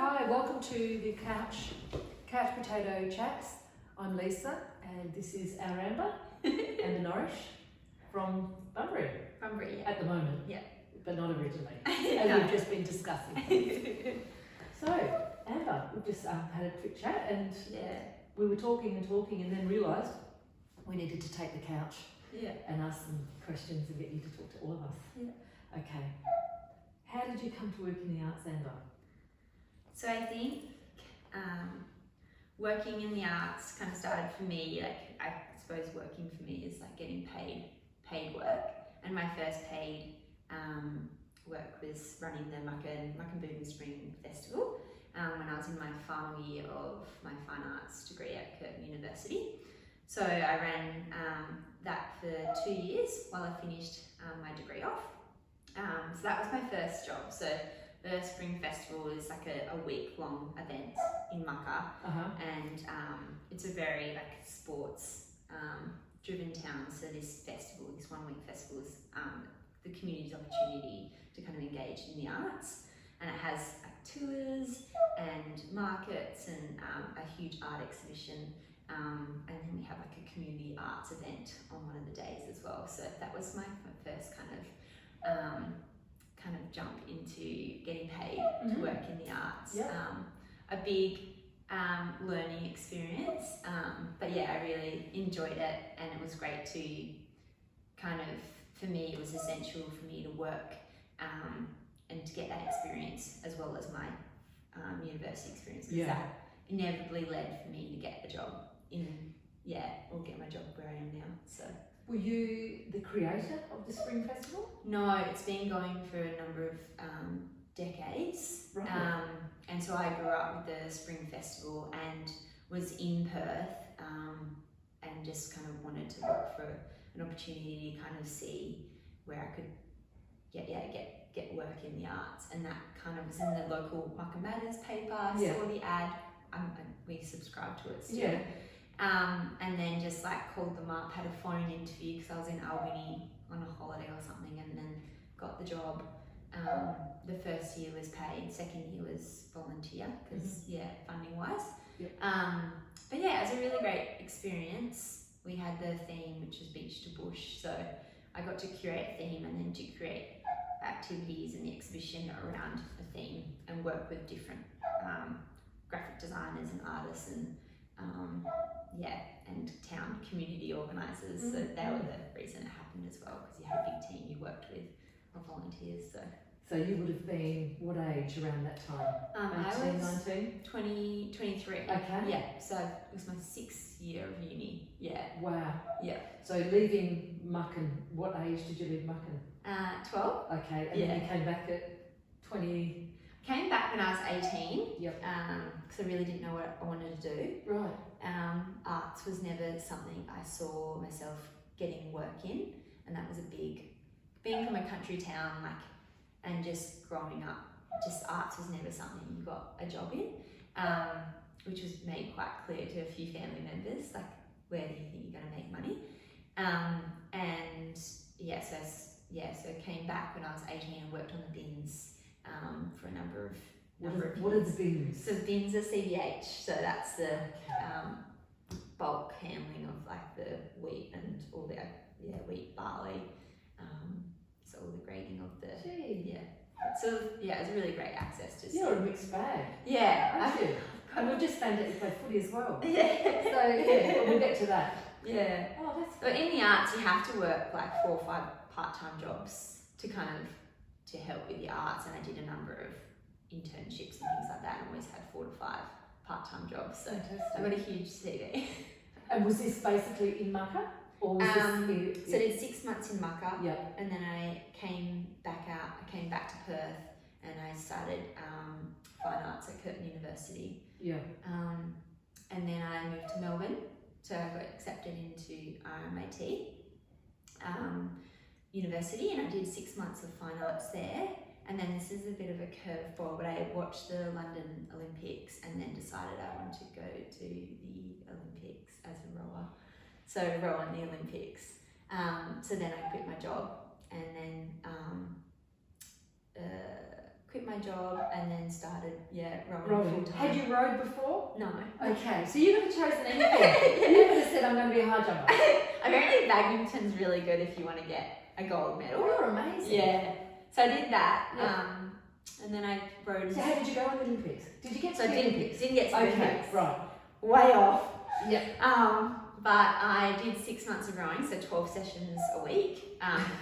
hi, welcome to the Couch Potato Chats. I'm Lisa and this is our Amber and the Norrish from Bunbury. Bunbury, yeah. At the moment. Yeah. But not originally, as we've just been discussing. So, Amber, we've just had a quick chat and we were talking and then realised we needed to take the couch and ask some questions and get you to talk to all of us. Yeah. Okay. How did you come to work in the arts, Amber? So I think working in the arts kind of started for me, like I suppose working for me is like getting paid work. And my first paid work was running the Muckenboom Spring Festival when I was in my final year of my fine arts degree at Curtin University. So I ran that for 2 years while I finished my degree off. So that was my first job. So the Spring Festival is like a week-long event in Mucka, and it's a very like sports driven town. So this 1 week festival is the community's opportunity to kind of engage in the arts, and it has like tours and markets and a huge art exhibition, and then we have like a community arts event on one of the days as well. So that was my first kind of jump into getting paid to work in the arts. A big learning experience, but yeah, I really enjoyed it, and it was great to for me, it was essential for me to work and to get that experience as well as my university experience, because that inevitably led for me to get the job or get my job where I am now. So. Were you the creator of the Spring Festival? No, it's been going for a number of decades. Right. And so I grew up with the Spring Festival and was in Perth and just kind of wanted to look for an opportunity to kind of see where I could get work in the arts. And that kind of was in the local Mucka Matters paper. I saw the ad, we subscribed to it still. Yeah. And then just like called them up, had a phone interview because I was in Albany on a holiday or something, and then got the job. The first year was paid, second year was volunteer because funding wise. But yeah, it was a really great experience. We had the theme, which was Beach to Bush, so I got to curate a theme and then to create activities in the exhibition around a theme and work with different graphic designers and artists and and town community organisers. So they were the reason it happened as well, because you had a big team you worked with of volunteers. So you would have been what age around that time? 18, I was 19? 23. Okay. Yeah, so it was my 6th year of uni. Yeah. Wow. Yeah. So leaving Mucken, what age did you leave Mucken? 12. Okay, and then you came back at 20? Came back when I was 18. Yep. Because I really didn't know what I wanted to do. Right. Arts was never something I saw myself getting work in, and that was a big, being from a country town, and just growing up, just arts was never something you got a job in, which was made quite clear to a few family members, like, where do you think you're going to make money? So I came back when I was 18 and worked on the bins for a number of years. What are the bins? So bins are CBH, so that's the bulk handling of like the wheat and all the wheat, barley, so all the grading of the So it's a really great access to. You're a mixed bag. Yeah, aren't you? And we've just found out you play footy as well. Yeah. So we'll get to that. Yeah. Oh, that's But in the arts, you have to work like 4 or 5 part-time jobs to help with the arts, and I did a number of internships and things like that, and always had 4 to 5 part-time jobs. So I've got a huge CV. And was this basically in Mucka? Or was so I did 6 months in Mucka, Yep. and then I came back to Perth, and I started fine arts at Curtin University. Yeah. And then I moved to Melbourne, so I got accepted into RMIT University, and I did 6 months of fine arts there. And then this is a bit of a curveball, but I watched the London Olympics and then decided I wanted to go to the Olympics as a rower. So row in the Olympics. So then I quit my job and then quit my job and then started, rowing Rowing. full-time. Had you rowed before? No. Okay, so you could have chosen anything. You could have said, I'm going to be a high jumper. Apparently badminton's really good if you want to get a gold medal. Oh, you're amazing. Yeah. So I did that. Yeah. And then I rowed. So how did you go on the Olympics? Did you get to the Olympics? Didn't get to the Okay, Olympics. right. Way off. Yeah. But I did 6 months of rowing, so 12 sessions a week.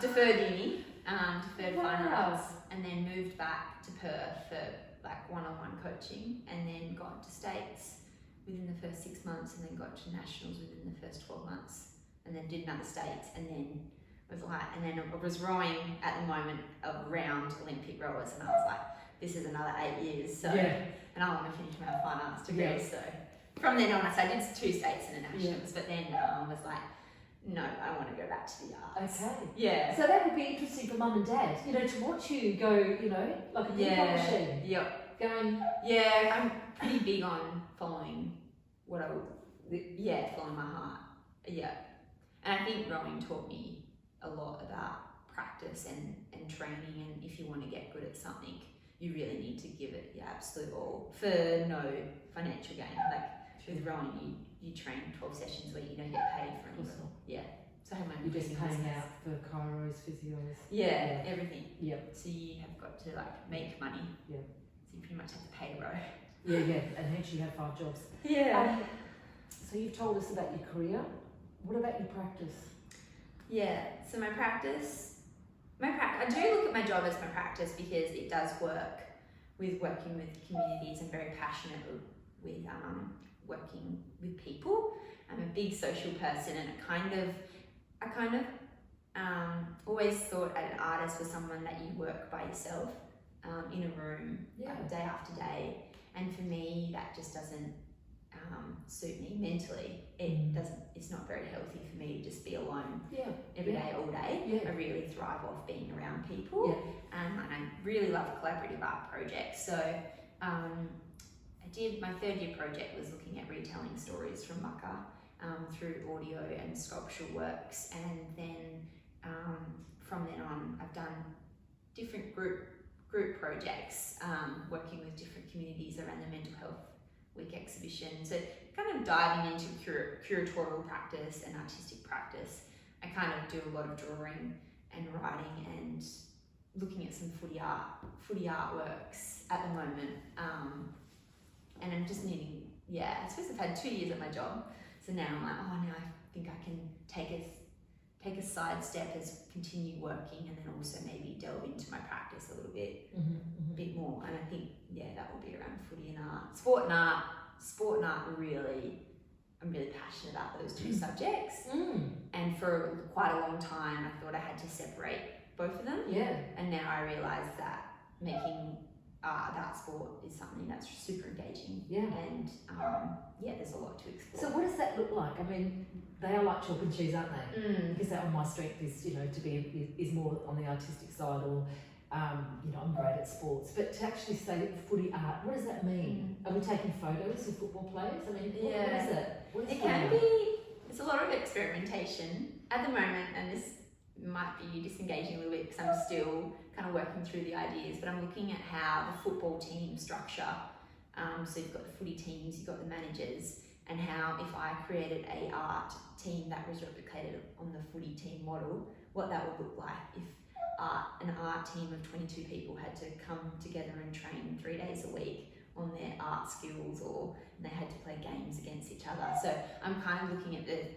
Deferred uni, deferred fine arts, and then moved back to Perth for like one-on-one coaching, and then got to States within the first 6 months, and then got to nationals within the first 12 months, and then did another States, and then I was rowing at the moment around Olympic rowers, and I was like, this is another 8 years, so and I want to finish my fine arts degree, so from then on, I did 2 States and a nationals, but then was like, no, I want to go back to the arts. Okay. Yeah. So that would be interesting for mum and dad, to watch you go, like a pinball machine. Yep. Going. Yeah, I'm pretty big on following following my heart. Yeah. And I think rowing taught me a lot about practice and training, and if you want to get good at something, you really need to give it your absolute all for no financial gain. Like with rowing, you train 12 sessions a week, you don't get paid for anything. Yeah. So I have my own You're just business. paying out for chiros, physios. Yeah, everything. Yep. So you have got to make money. Yeah. So you pretty much have to pay to row. Yeah, and hence you have 5 jobs. Yeah. So you've told us about your career. What about your practice? Yeah, so my practice, I do look at my job as my practice because it does working with communities. I'm very passionate with working with people. I'm a big social person, and I kind of always thought an artist was someone that you work by yourself in a room day after day, and for me that just doesn't suit me mentally. It's not very healthy for me to just be alone every day, all day. I really thrive off being around people, and I really love collaborative art projects. So I did my 3rd year project was looking at retelling stories from Mucka through audio and sculptural works, and then from then on I've done different group projects working with different communities around the Mental Health Week exhibition. So kind of diving into curatorial practice and artistic practice. I kind of do a lot of drawing and writing and looking at some footy artworks at the moment. And I'm just needing, I suppose I've had 2 years at my job, so now I'm like, now I think I can take a side step as continue working, and then also maybe delve into my practice a little bit, bit more. And I think, that will be around footy and art. Sport and art I'm really passionate about those 2 subjects. And for quite a long time, I thought I had to separate both of them. Yeah. And now I realise that making art sport is something that's super engaging. Yeah. And there's a lot to explore. So what does that look like? I mean, they are like chalk and cheese, aren't they? Because that on my strength is, to be is more on the artistic side, or I'm great at sports. But to actually say footy art, what does that mean? Are we taking photos of football players? I mean, what is it? It can be. It's a lot of experimentation at the moment, and this might be disengaging a little bit because I'm still kind of working through the ideas, but I'm looking at how the football team structure, so you've got the footy teams, you've got the managers, and how if I created a art team that was replicated on the footy team model, what that would look like if an art team of 22 people had to come together and train 3 days a week on their art skills, or they had to play games against each other. So I'm kind of looking at the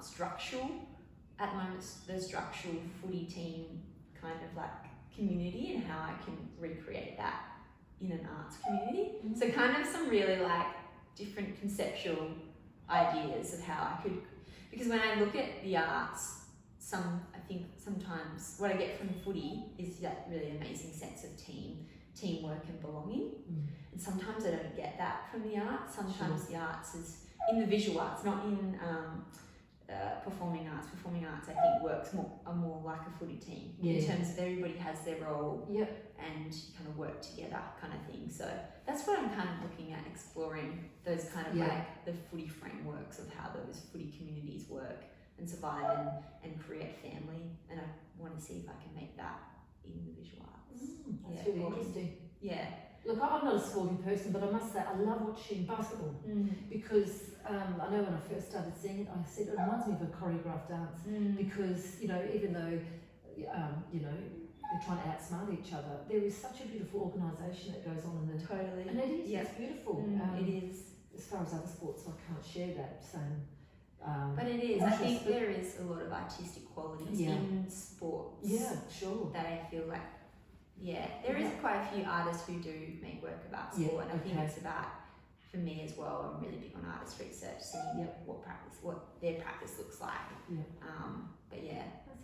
structural footy team kind of like community, and how I can recreate that in an arts community. So kind of some really like different conceptual ideas of how I could, because when I look at the arts, I think sometimes what I get from footy is that really amazing sense of teamwork and belonging. And sometimes I don't get that from the arts. Sometimes the arts is in the visual arts, not in performing arts. Performing arts, I think, works more like a footy team in terms of everybody has their role and kind of work together kind of thing. So that's what I'm kind of looking at, exploring those kind of like the footy frameworks of how those footy communities work and survive and create family. And I want to see if I can make that in the visual arts. That's That's really interesting. Yeah. Look, I'm not a sporting person, but I must say I love watching basketball because I know when I first started seeing it, I said it reminds me of a choreographed dance because, you know, even though, you know, they're trying to outsmart each other, there is such a beautiful organisation that goes on in the... Totally. And it is, it's beautiful. It is. As far as other sports, I can't share that same... but it is. I think there is a lot of artistic qualities in sports. Yeah, sure. That I feel like, there is quite a few artists who do make work about sport, and I think it's about, for me as well, I'm really big on artist research, seeing what their practice looks like. But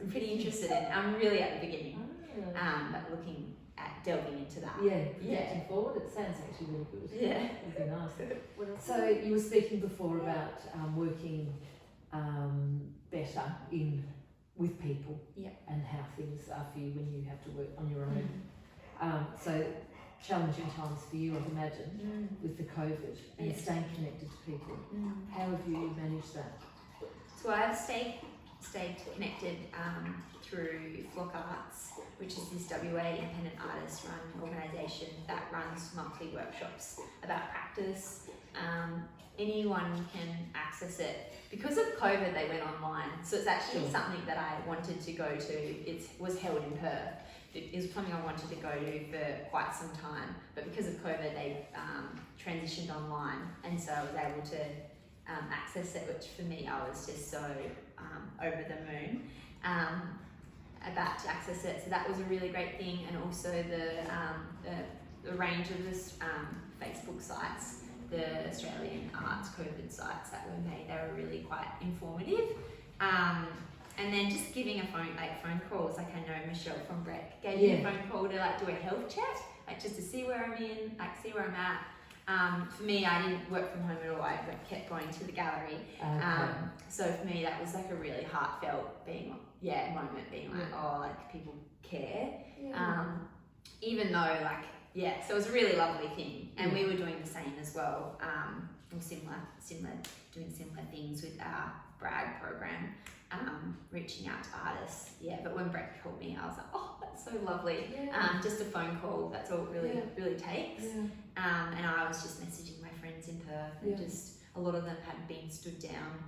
I'm pretty interested in. I'm really at the beginning, but looking at delving into that. Projecting forward. It sounds actually really good. Yeah, it'd be nice. So you were speaking before about working better with people and how things are for you when you have to work on your own. So challenging times for you, I'd imagine, with the COVID and staying connected to people. How have you managed that? So I've stayed connected through Flock Arts, which is this WA independent artist run organisation that runs monthly workshops about practice. Anyone can access it. Because of COVID, they went online. So it's actually something that I wanted to go to. It was held in Perth. It was something I wanted to go to for quite some time. But because of COVID, they transitioned online. And so I was able to access it, which for me, I was just so over the moon about to access it. So that was a really great thing. And also the range of this Facebook sites, the Australian arts COVID sites that were made, they were really quite informative. And then just giving phone calls, like I know Michelle from BREC gave me a phone call to like do a health check, like just to see where I'm in, like see where I'm at. For me, I didn't work from home at all. I kept going to the gallery. So for me, that was like a really heartfelt moment, being like, oh, like people care. Even though like, so it was a really lovely thing. And we were doing the same as well. Doing similar things with our BREC program, reaching out to artists. But when BREC called me, I was like, oh, that's so lovely. Just a phone call, that's all it really takes. And I was just messaging my friends in Perth, and just a lot of them had been stood down.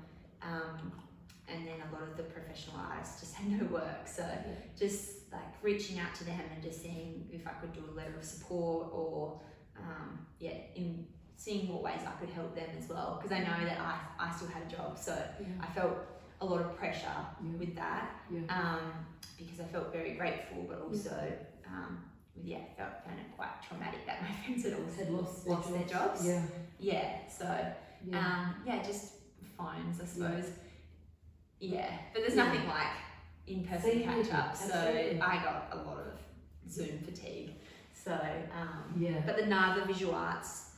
And then a lot of the professional artists just had no work. So just like reaching out to them and just seeing if I could do a letter of support or in seeing what ways I could help them as well. Because I know that I still had a job. So I felt a lot of pressure with that because I felt very grateful, but also found it quite traumatic that my friends had also lost their jobs. Just phones, I suppose. But there's nothing like in-person catch-up, so I got a lot of Zoom fatigue. So, but the NAVA Visual Arts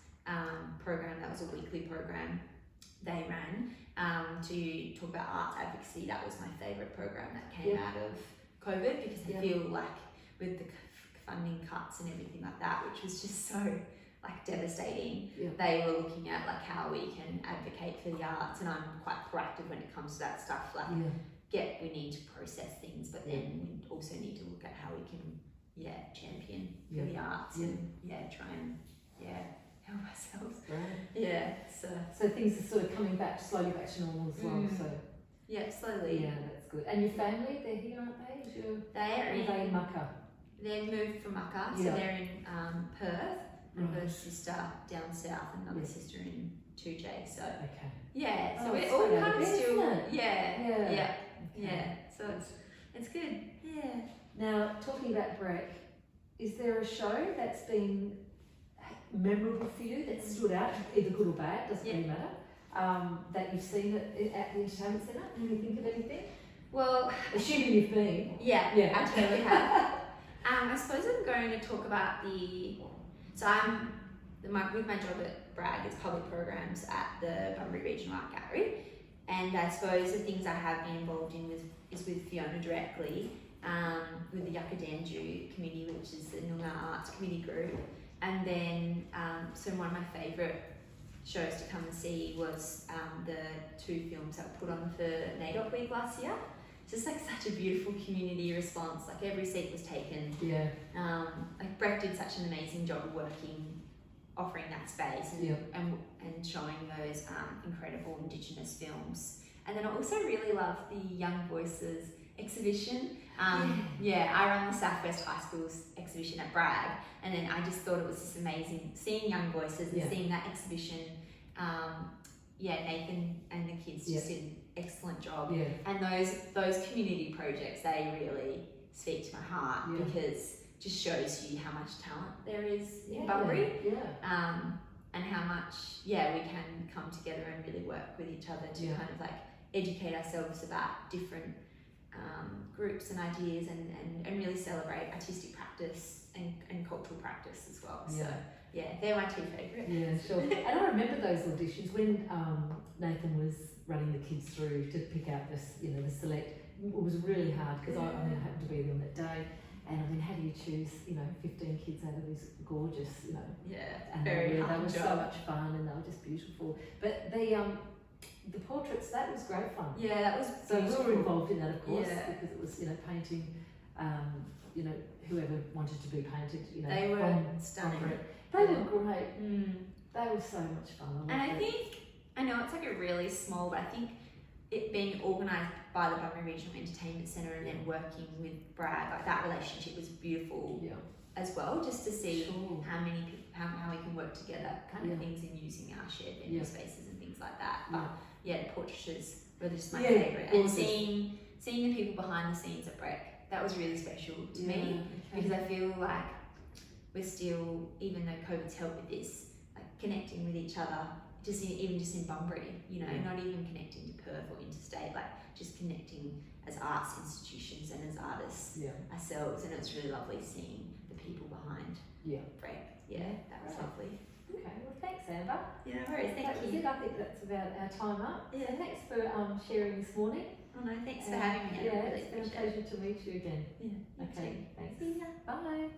program, that was a weekly program they ran to talk about arts advocacy. That was my favourite program that came out of COVID, because I feel like with the funding cuts and everything like that, which was just so like devastating, they were looking at like how we can advocate for the arts, and I'm quite proactive when it comes to that stuff. Like, we need to process things, but then we also need to look at how we can champion for the arts and try and help ourselves. So things are sort of coming slowly back to normal as well. So slowly. That's good. And your family, they're here, aren't they? Are they in Mucka? They've moved from Mucka, so they're in Perth. And her sister down south, and another sister in 2J. So so we're all kind of still So it's good. Now, talking about BREC, is there a show that's been memorable for you that stood out, either good or bad, doesn't really matter, that you've seen at the entertainment centre? Can you think of anything? Well, assuming you've been. I totally have. I suppose I'm going to talk about so with my job at BREC, it's public programs at the Bunbury Regional Art Gallery, and I suppose the things I have been involved in is with Fiona directly, with the Yucca-Danju committee, which is the Noongar Arts Committee group, and then so one of my favourite shows to come and see was the two films that were put on for NAIDOC Week last year. just like such a beautiful community response. Like every seat was taken. Yeah. Like BREC did such an amazing job of offering that space and showing those incredible Indigenous films. And then I also really love the Young Voices exhibition. I run the Southwest High School's exhibition at BRAG, and then I just thought it was just amazing seeing Young Voices and seeing that exhibition. Nathan and the kids just did an excellent job. Yeah. And those community projects, they really speak to my heart because it just shows you how much talent there is in Bunbury. Yeah. And how much we can come together and really work with each other to kind of like educate ourselves about different groups and ideas and really celebrate artistic practice and cultural practice as well. So they're my two favourite. Yeah, sure. And I remember those auditions when Nathan was running the kids through to pick out this, the select. It was really hard because I happened to be there on that day. And I mean, how do you choose, 15 kids out of these gorgeous, and very they hard were job. so much fun and they were just beautiful. But the portraits, that was great fun. Yeah, that was so beautiful. we were involved in that, of course, because it was, painting, whoever wanted to be painted, they were stunning. They were great. They were so much fun. And I think, I know it's like a really small, but I think it being organised by the Bunbury Regional Entertainment Centre and then working with BRAG, like that relationship was beautiful as well, just to see how many people, how we can work together, kind of things, in using our shared venue spaces and things like that. But the portraitures were just my favourite, and seeing the people behind the scenes at BREC, that was really special to me because I feel like we're still, even though COVID's helped with this, like connecting with each other. Even just in Bunbury, not even connecting to Perth or interstate, like just connecting as arts institutions and as artists ourselves, and it's really lovely seeing the people behind BREC. That was lovely. Okay, well thanks Amber. Yeah, no worries, thank you. I think that's about our time up. Yeah. So thanks for sharing this morning. Oh no, thanks for having me. It's been a pleasure to meet you again. Yeah. Okay, thanks. See ya. Bye.